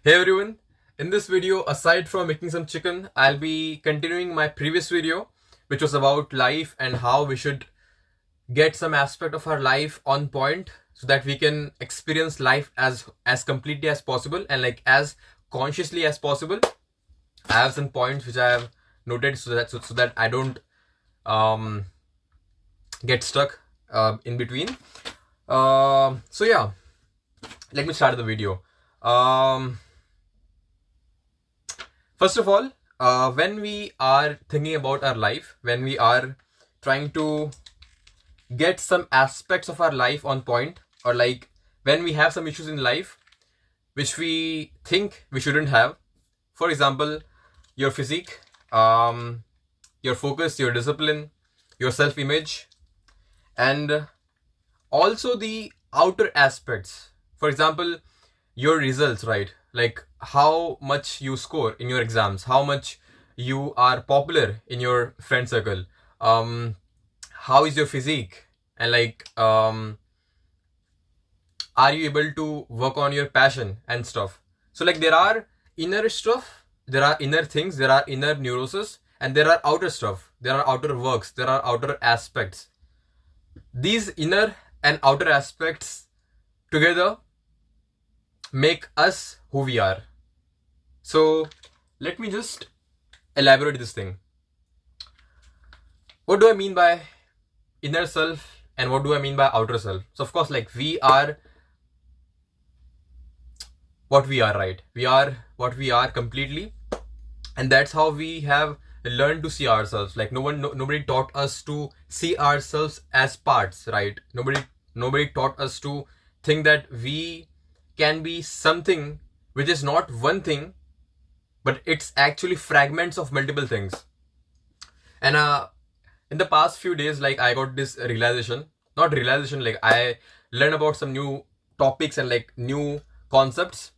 Hey everyone, in this video, aside from making some chicken, I'll be continuing my previous video, which was about life and how we should get some aspect of our life on point so that we can experience life as completely as possible and like as consciously as possible. I have some points which I have noted so that I don't um, get stuck in between. So yeah, let me start the video. First of all, when we are thinking about our life, when we are trying to get some aspects of our life on point, or like when we have some issues in life which we think we shouldn't have, for example, your physique, your focus, your discipline, your self image, and also the outer aspects. For example, your results, right? Like how much you score in your exams, how much you are popular in your friend circle, how is your physique, and like are you able to work on your passion and stuff. So like there are inner stuff, there are inner things, there are inner neuroses, and there are outer stuff, there are outer works, there are outer aspects. These inner and outer aspects together make us who we are. So let me just elaborate this thing. What do I mean by inner self and what do I mean by outer self? So of course, like we are what we are, right? We are what we are completely, and that's how we have learned to see ourselves. Like nobody taught us to see ourselves as parts, right? Nobody taught us to think that we can be something which is not one thing, but it's actually fragments of multiple things. And in the past few days, like I got this realization, not realization, like I learned about some new topics and like new concepts,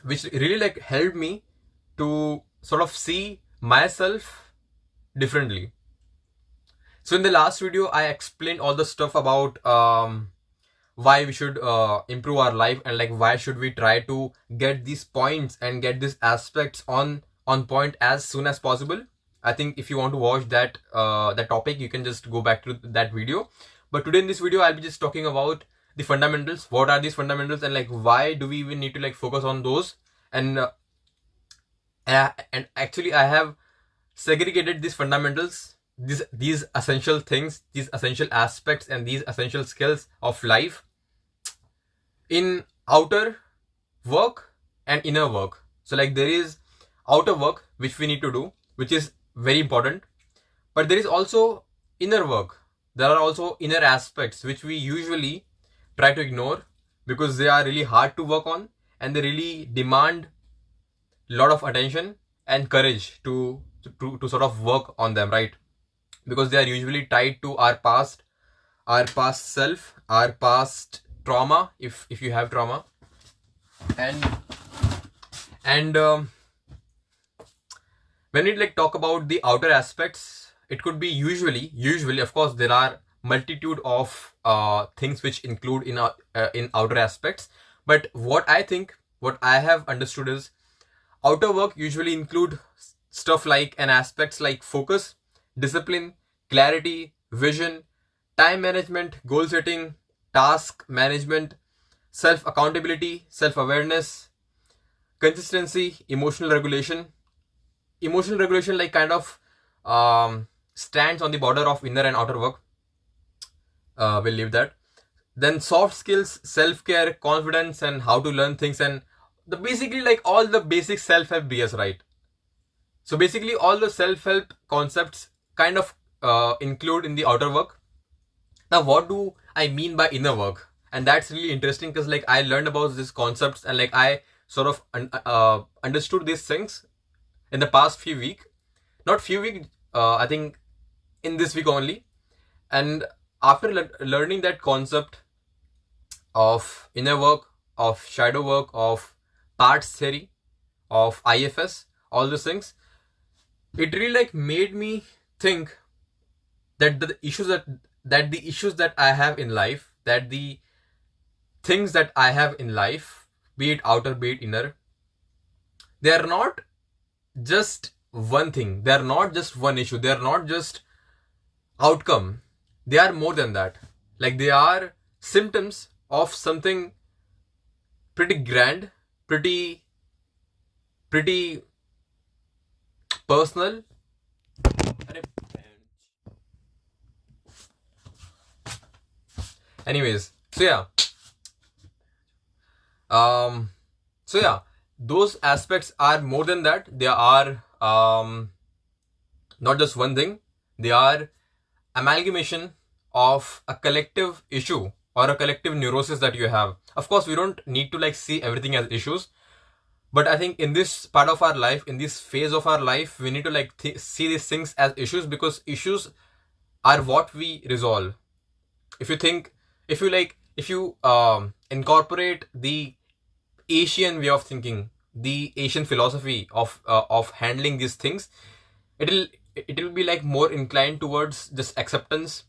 which really like helped me to sort of see myself differently. So in the last video, I explained all the stuff about why we should improve our life and like why should we try to get these points and get these aspects on point as soon as possible. I think if you want to watch that topic, you can just go back to that video. But today in this video, I'll be just talking about the fundamentals. What are these fundamentals and like why do we even need to like focus on those? And actually I have segregated these fundamentals, these essential things, these essential aspects, and these essential skills of life in outer work and inner work. So like there is outer work which we need to do, which is very important, but there is also inner work. There are also inner aspects which we usually try to ignore because they are really hard to work on and they really demand a lot of attention and courage to sort of work on them, right? Because they are usually tied to our past self, our past trauma, if you have trauma, and when we like talk about the outer aspects, it could be usually of course there are multitude of things which include in outer aspects, but what I have understood is outer work usually include stuff like and aspects like focus, discipline, clarity, vision, time management, goal setting, task management, self accountability, self awareness, consistency, emotional regulation. Emotional regulation like kind of stands on the border of inner and outer work. We'll leave that. Then soft skills, self care, confidence, and how to learn things, and the basically like all the basic self help BS, right? So basically all the self help concepts kind of include in the outer work. Now what do I mean by inner work? And that's really interesting because like I learned about these concepts and like I sort of understood these things in the past few weeks, not few weeks, I think in this week only. And after learning that concept of inner work, of shadow work, of parts theory, of IFS, all those things, it really like made me think that the issues that I have in life, that the things that I have in life, be it outer, be it inner, they are not just one thing, they are not just one issue, they are not just outcome, they are more than that. Like they are symptoms of something pretty grand, pretty personal. Anyways, um so yeah, those aspects are more than that. They are not just one thing, they are amalgamation of a collective issue or a collective neurosis that you have. Of course, we don't need to like see everything as issues, but I think in this part of our life, in this phase of our life, we need to like see these things as issues, because issues are what we resolve. If you think, if you incorporate the Asian way of thinking, the Asian philosophy of handling these things, it'll it'll be like more inclined towards just acceptance,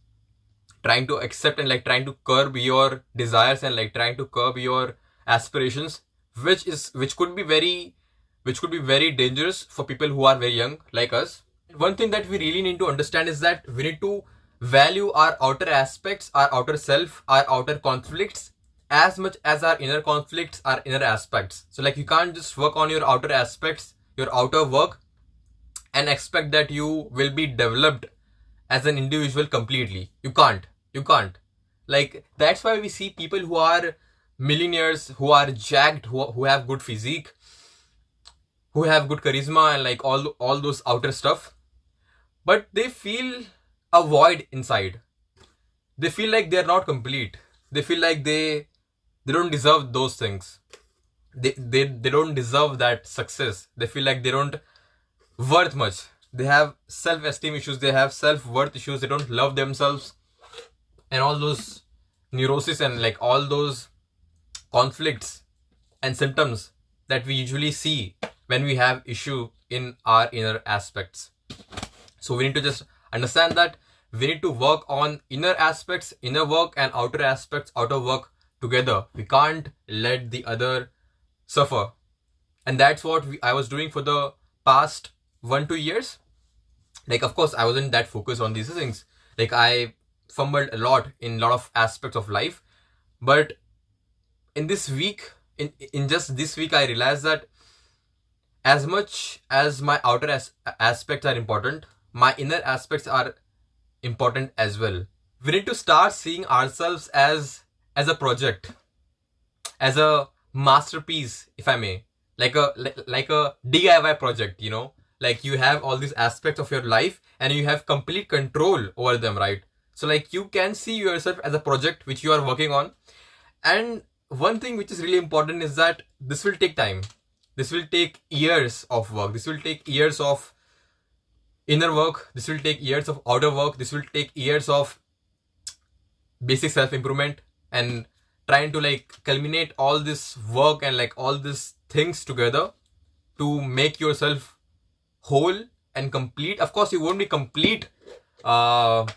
trying to accept and like trying to curb your desires and like trying to curb your aspirations, which could be very dangerous for people who are very young like us. One thing that we really need to understand is that we need to value our outer aspects, our outer self, our outer conflicts as much as our inner conflicts, our inner aspects. So like you can't just work on your outer aspects, your outer work, and expect that you will be developed as an individual completely. You can't. Like that's why we see people who are millionaires, who are jacked, who have good physique, who have good charisma and like all those outer stuff, but they feel a void inside. They feel like they're not complete. They feel like they don't deserve those things. They don't deserve that success. They feel like they don't worth much. They have self-esteem issues, they have self-worth issues, they don't love themselves, and all those neurosis and like all those conflicts and symptoms that we usually see when we have issue in our inner aspects. So we need to just understand that we need to work on inner aspects, inner work, and outer aspects, outer work together. We can't let the other suffer. And that's what I was doing for the past 1-2 years. Like, of course, I wasn't that focused on these things. Like, I fumbled a lot in a lot of aspects of life. But in this week, in just this week, I realized that as much as my outer aspects are important, my inner aspects are important as well. We need to start seeing ourselves as a project, as a masterpiece, if I may, like a DIY project, you know. Like you have all these aspects of your life and you have complete control over them, right? So like you can see yourself as a project which you are working on. And one thing which is really important is that this will take time. This will take years of work. This will take years of inner work. This will take years of outer work. This will take years of basic self-improvement and trying to like culminate all this work and like all these things together to make yourself whole and complete. Of course, you won't be complete as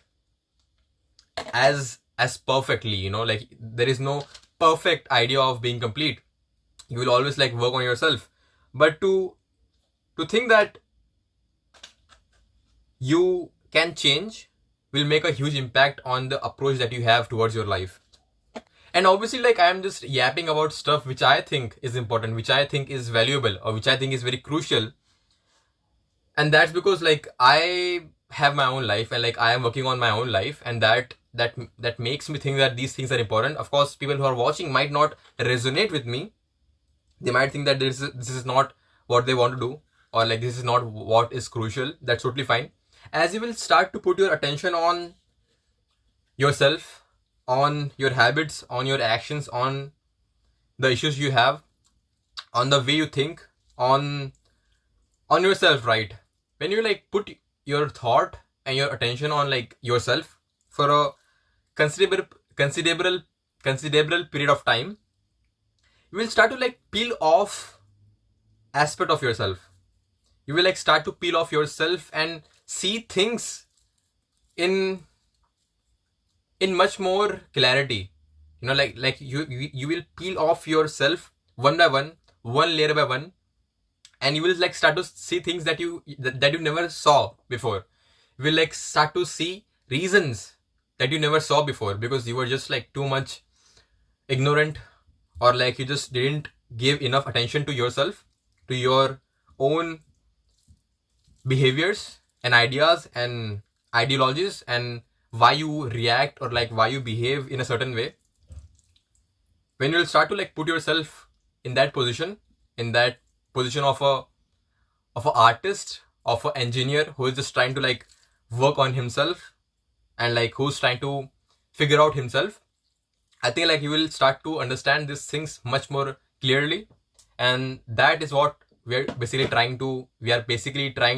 perfectly, you know, like there is no perfect idea of being complete. You will always like work on yourself, but to think that you can change will make a huge impact on the approach that you have towards your life. And obviously, like I am just yapping about stuff which I think is important, which I think is valuable, or which I think is very crucial. And that's because like I have my own life and like I am working on my own life, and that makes me think that these things are important. Of course, people who are watching might not resonate with me. They might think that this is not what they want to do, or like this is not what is crucial. That's totally fine. As you will start to put your attention on yourself, on your habits, on your actions, on the issues you have, on the way you think, on yourself, right? When you like put your thought and your attention on like yourself for a considerable period of time, you will start to like peel off aspect of yourself. You will like start to peel off yourself and see things in much more clarity. You know, like you will peel off yourself one by one layer by one, and you will like start to see things that you never saw before. You will like start to see reasons that you never saw before, because you were just like too much ignorant, or like you just didn't give enough attention to yourself, to your own behaviors and ideas and ideologies, and why you react or like why you behave in a certain way. When you'll start to like put yourself in that position of a artist, of an engineer who is just trying to like work on himself, and like who's trying to figure out himself, I think like you will start to understand these things much more clearly. And that is what we are basically trying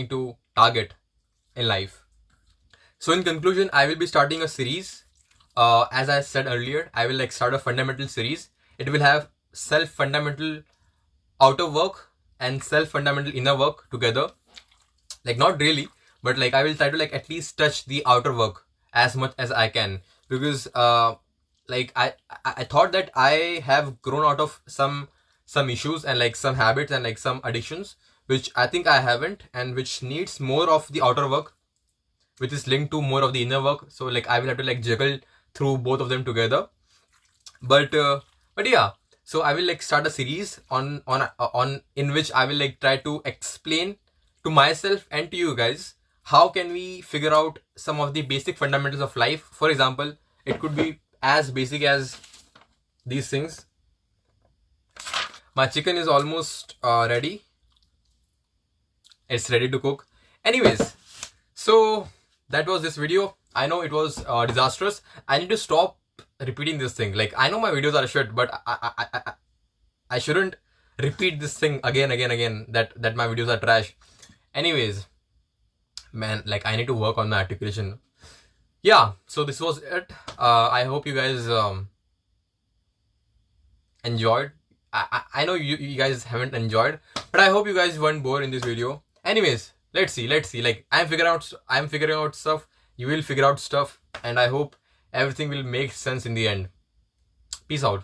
to target in life. So in conclusion, I will be starting a series. As I said earlier, I will like start a fundamental series. It will have self-fundamental outer work and self-fundamental inner work together. Like not really, but like I will try to like at least touch the outer work as much as I can, because like I thought that I have grown out of some issues and like some habits and like some addictions, which I think I haven't, and which needs more of the outer work, which is linked to more of the inner work. So like I will have to like juggle through both of them together. But yeah, so I will like start a series on in which I will like try to explain to myself and to you guys how can we figure out some of the basic fundamentals of life. For example, it could be as basic as these things. My chicken is almost ready. It's ready to cook. Anyways, so that was this video. I know it was disastrous. I need to stop repeating this thing. Like I know my videos are shit, but I shouldn't repeat this thing again that my videos are trash. Anyways, man, like I need to work on my articulation. Yeah, so this was it. I hope you guys enjoyed. I know you guys haven't enjoyed, but I hope you guys weren't bored in this video. Anyways, let's see. Like I'm figuring out stuff. You will figure out stuff, and I hope everything will make sense in the end. Peace out.